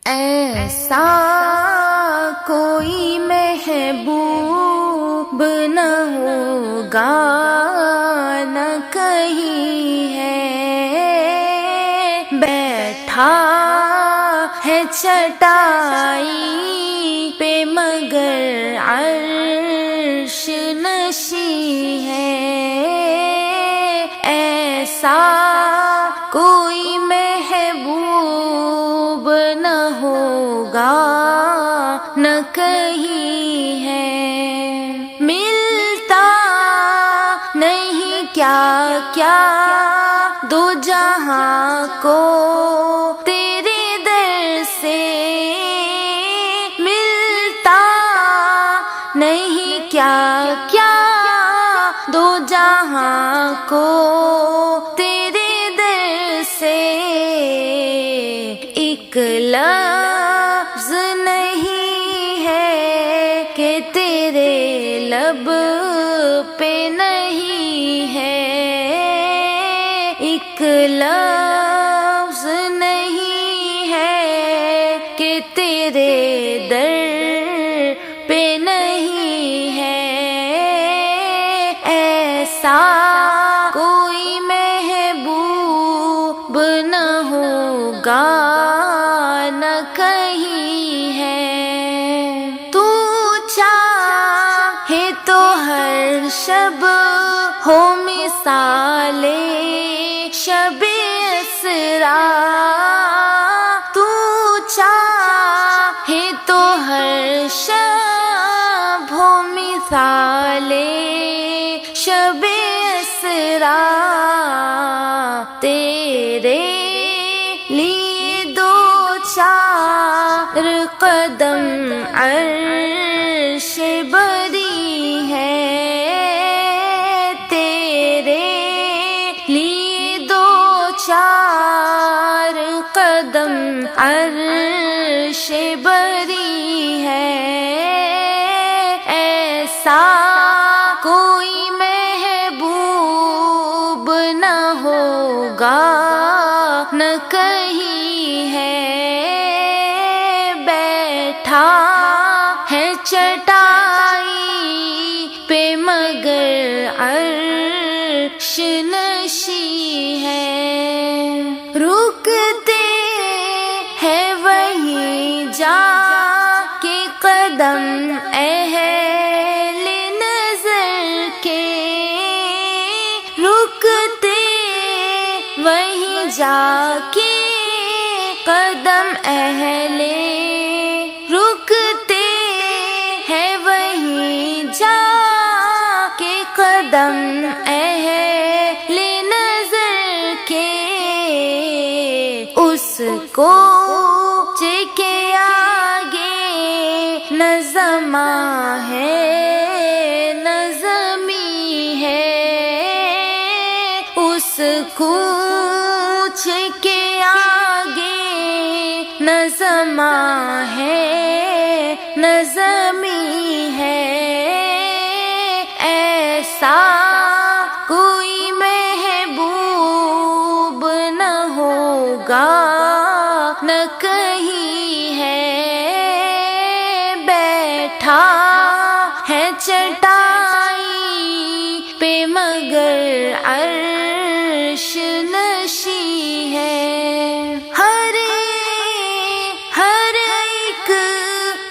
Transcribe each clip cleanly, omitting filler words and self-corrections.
ایسا کوئی محبوب نہ ہوگا نہ کہیں ہے، بیٹھا ہے چٹائی پہ مگر عرش نشیں ہے، ایسا کوئی محبوب نہ ہوگا نہ کہیں ہے، ملتا نہیں کیا کیا دو جہاں کو تیرے در سے، ملتا نہیں کیا کیا دو جہاں کو تیرے در سے، ایک لفظ نہیں ہے کہ تیرے لب پہ نہیں ہے، ایک لفظ نہیں ہے کہ تیرے در پہ نہیں ہے، ایسا کوئی محبوب نہ ہوگا نہ کہیں ہے، تو چاہے تو ہر شب ہو مثال شب اسرا، تو چاہے تو ہر شب ہو مثال شب اسرا، تیرے لیے دو چار قدم عرش بری ہے، تیرے لیے دو چار قدم عرش بری ہے، ایسا کوئی محبوب نہ ہوگا نہ کہیں ہے، بیٹھا ہے چٹائی پہ مگر عرش نشیں ہے، رکتے ہیں وہیں جا کے قدم اہل نظر کے، رکتے وہیں جا کے قدم اہل، رکتے ہیں وہیں جا کے قدم اہل نظر کے، اس کو کے آگے نہ زماں ہے نہ زمیں ہے، اس کوچ کے آگے نہ زماں ہے نہ زمیں ہے، ایسا کوئی محبوب نہ ہوگا نہ کہیں ہے، بیٹھا ہے چٹائی پہ مگر عرش نشیں ہے، ہر ایک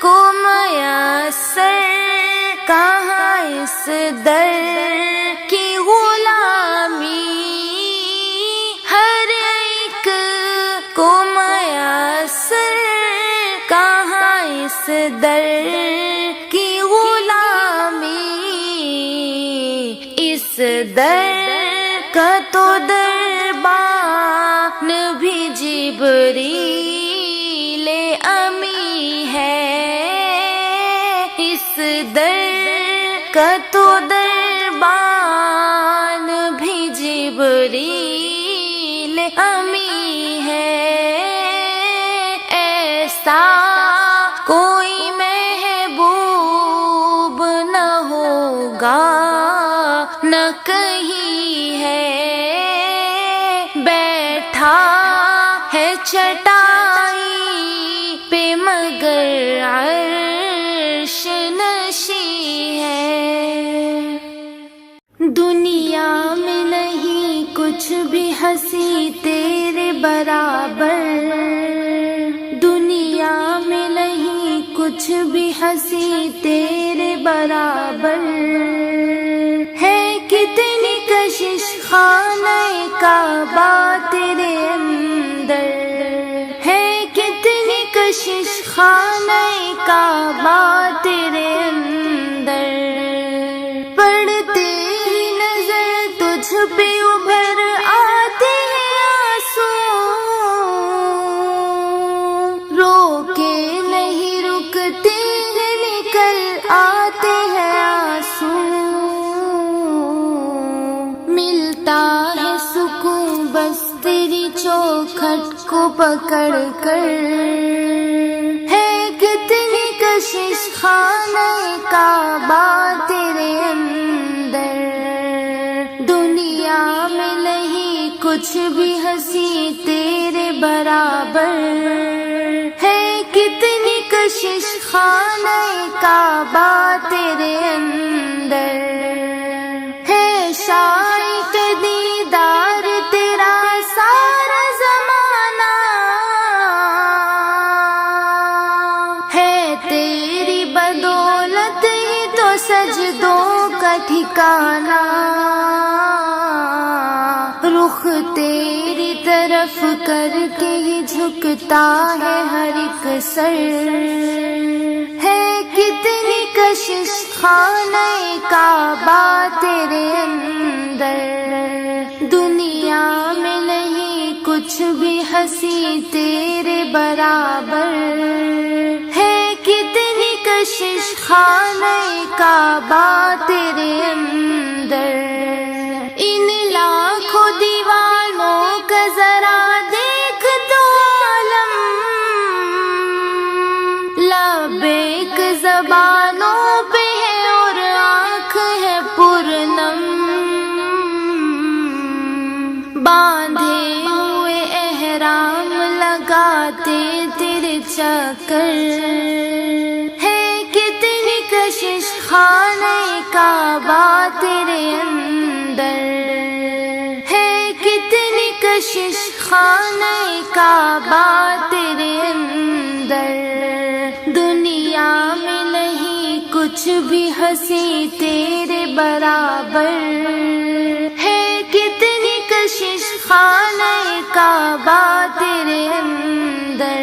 کو میسر کہاں اس در کی غلامی، ہر ایک کو میسر کہاں اس در کی غلامی، اس در کا تو دربان بھی جبریل امی ہے، اس در کا تو دربان بھی جبریل امی ہے، ایسا کوئی محبوب نہ ہوگا نہ کہیں ہے، بیٹھا ہے چٹائی مگر عرش نشیں ہے۔ دنیا میں نہیں کچھ بھی ہنسی تیرے برابر، دنیا میں نہیں کچھ بھی ہنسی تیرے برابر، ہے کتنی کشش خانہ کعبہ تیرے اندر، ہے کتنی کشش خانہ کعبہ تیرے اندر، پڑھتے ہی نظر تجھ پہ ابھر آتے ہیں آنسو، رو کے نہیں رکتے ہیں نکل آتے ہیں آنسو، ملتا ہے سکون بس تیری چوکھٹ کو پکڑ کر، ہے کتنی کشش خانہ کعبہ تیرے اندر، دنیا میں نہیں کچھ بھی ہنسی تیرے برابر، ہے کتنی کشش خانہ کعبہ تیرے اندر، ہے شائق دیدار تیرا سارا زمانہ، ہے تیری بدولت ہی تو سجدوں کا ٹھکانہ، رخ تیری طرف کر کے ہی جھکتا ہے ہر ایک سر، ہے کتنی کشش خانہ کعبہ تیرے اندر، دنیا میں نہیں کچھ بھی ہنسی تیرے برابر، ہے کتنی کشش خانہ کعبہ تیرے اندر، ان لاکھوں دیوانوں کا ذرا دیکھ تو عالم، لبیک زبانوں پہ ہے اور آنکھ ہے پرنم، باندھے ہوئے احرام لگاتے تیرے چکر، ہے کتنی کشش خانہ کعبہ تیرے اندر، ہے کتنی کشش خانہ کعبہ تیرے اندر، دنیا میں نہیں کچھ بھی ہنسی تیرے برابر، ہے کتنی کشش خانہ کعبہ تیرے اندر،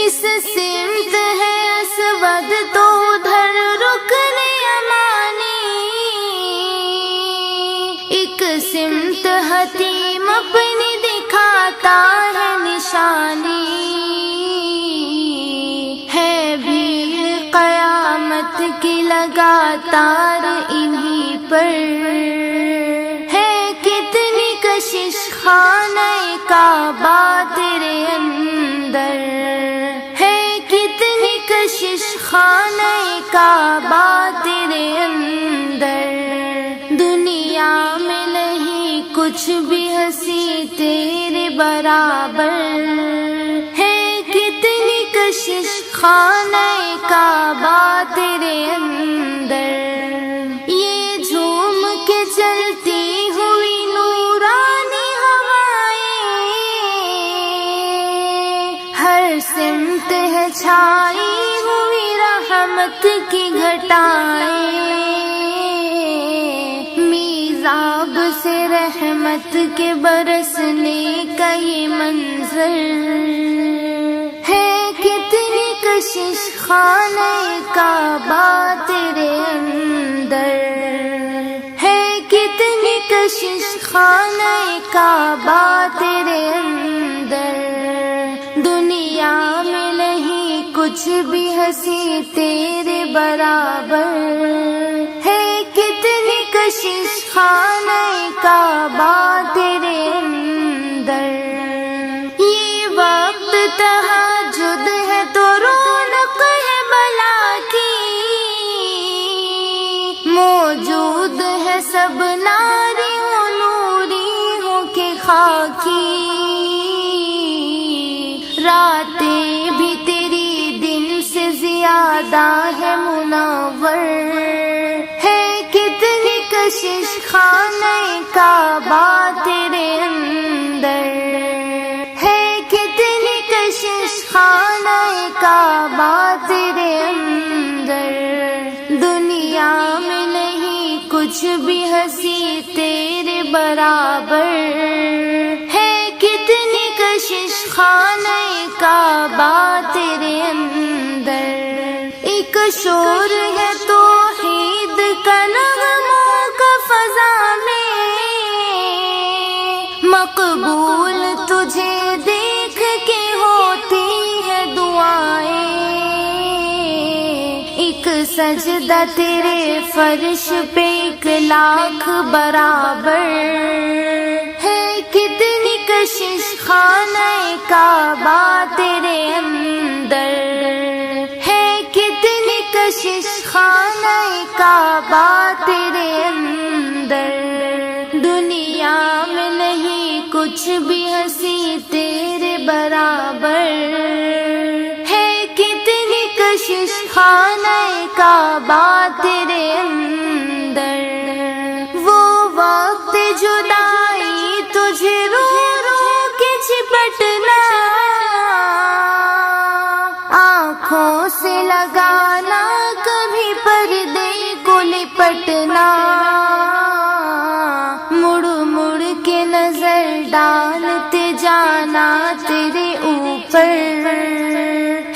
اس سمت ہے اسود تو ادھر رکن یمانی، ایک سمت حتیم اپنی دکھاتا ہے نشانی، ہے بھیڑ قیامت کی لگاتار انہی پر، ہے کتنی کشش خانہ کعبہ تیرے اندر، ہے کتنی کشش خانہ کعبہ تیرے اندر، دنیا میں نہیں کچھ بھی ہنسی تیرے برابر، ہے کتنی کشش خانہ کعبہ تیرے اندر، یہ جھوم کے چلتی ہوئی نورانی ہوائیں، ہر سمت ہے چھائی ہوئی رحمت کی گھٹائیں، میزاب سے رحمت کے برسنے کا یہ منظر، ہے کتنی کشش خانہ کعبہ تیرے اندر، ہے کتنی کشش خانہ کعبہ تیرے اندر، دنیا میں نہیں کچھ بھی ہنسی تیرے برابر، ہے کتنی کشش خانہ کعبہ تیرے اندر، یہ وقت تہجد ہے تو رونق ہے بلا کی، موجود ہے سب ناریوں نوریوں کے خاکی، راتیں بھی تیری زیادہ ہے منور، ہے کتنی کشش خانہ کعبہ تیرے اندر، ہے کتنی کشش خانہ کعبہ تیرے اندر، دنیا میں نہیں کچھ بھی ہنسی تیرے برابر، ہے کتنی کشش خانہ کعبہ تیرے اندر، ایک شور ہے توحید کا نغموں کا فضا میں، مقبول تجھے دیکھ کے ہوتی ہے دعائیں، ایک سجدہ تیرے فرش پہ 1,00,000 برابر، ہے کتنی کشش خانہ کعبہ تیرے اندر، ہے کتنی کشش خانہ کعبہ تیرے اندر، دنیا میں نہیں کچھ بھی ہنسی تیرے برابر، ہے کتنی کشش خانہ کعبہ تیرے اندر، وہ وقت جدائی تجھے رو رو کے چپٹنا، آنکھوں سے لگانا کبھی پردے کو لپٹنا، مڑ مڑ کے نظر ڈالتے جانا تیرے اوپر،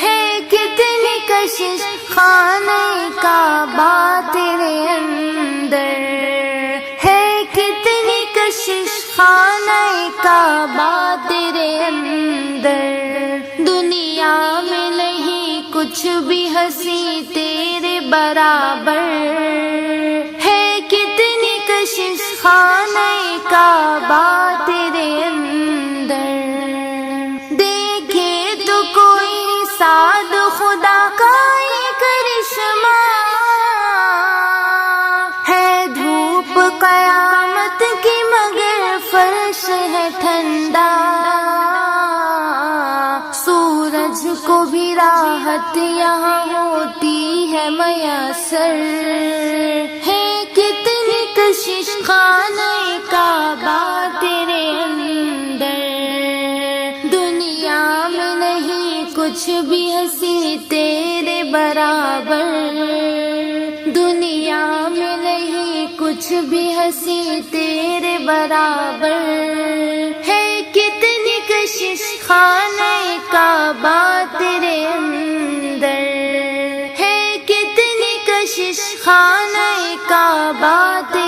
ہے کتنی کشش خانہ کعبہ تیرے اندر، ہے کتنی کشش خانہ کعبہ تیرے اندر، دنیا میں نہیں کچھ بھی ہنسی تیرے برابر، ہے کتنی کشش خانہ کعبہ تیرے اندر، دیکھے تو کوئی ساتھ خدا کا یہ کرشمہ، ہے دھوپ قیامت کی مگر فرش ہے ٹھنڈا، سورج کو بھی راحت یہاں ہوتی ہے میسر، ہے کتنی کشش خانہ کعبہ تیرے اندر، دنیا میں نہیں کچھ بھی ہنسی تیرے برابر، دنیا میں نہیں کچھ بھی ہنسی تیرے برابر، ہے کتنی کشش خانہ کعبہ تیرے اندر، ہے کتنی کشش خانہ کعبہ تیرے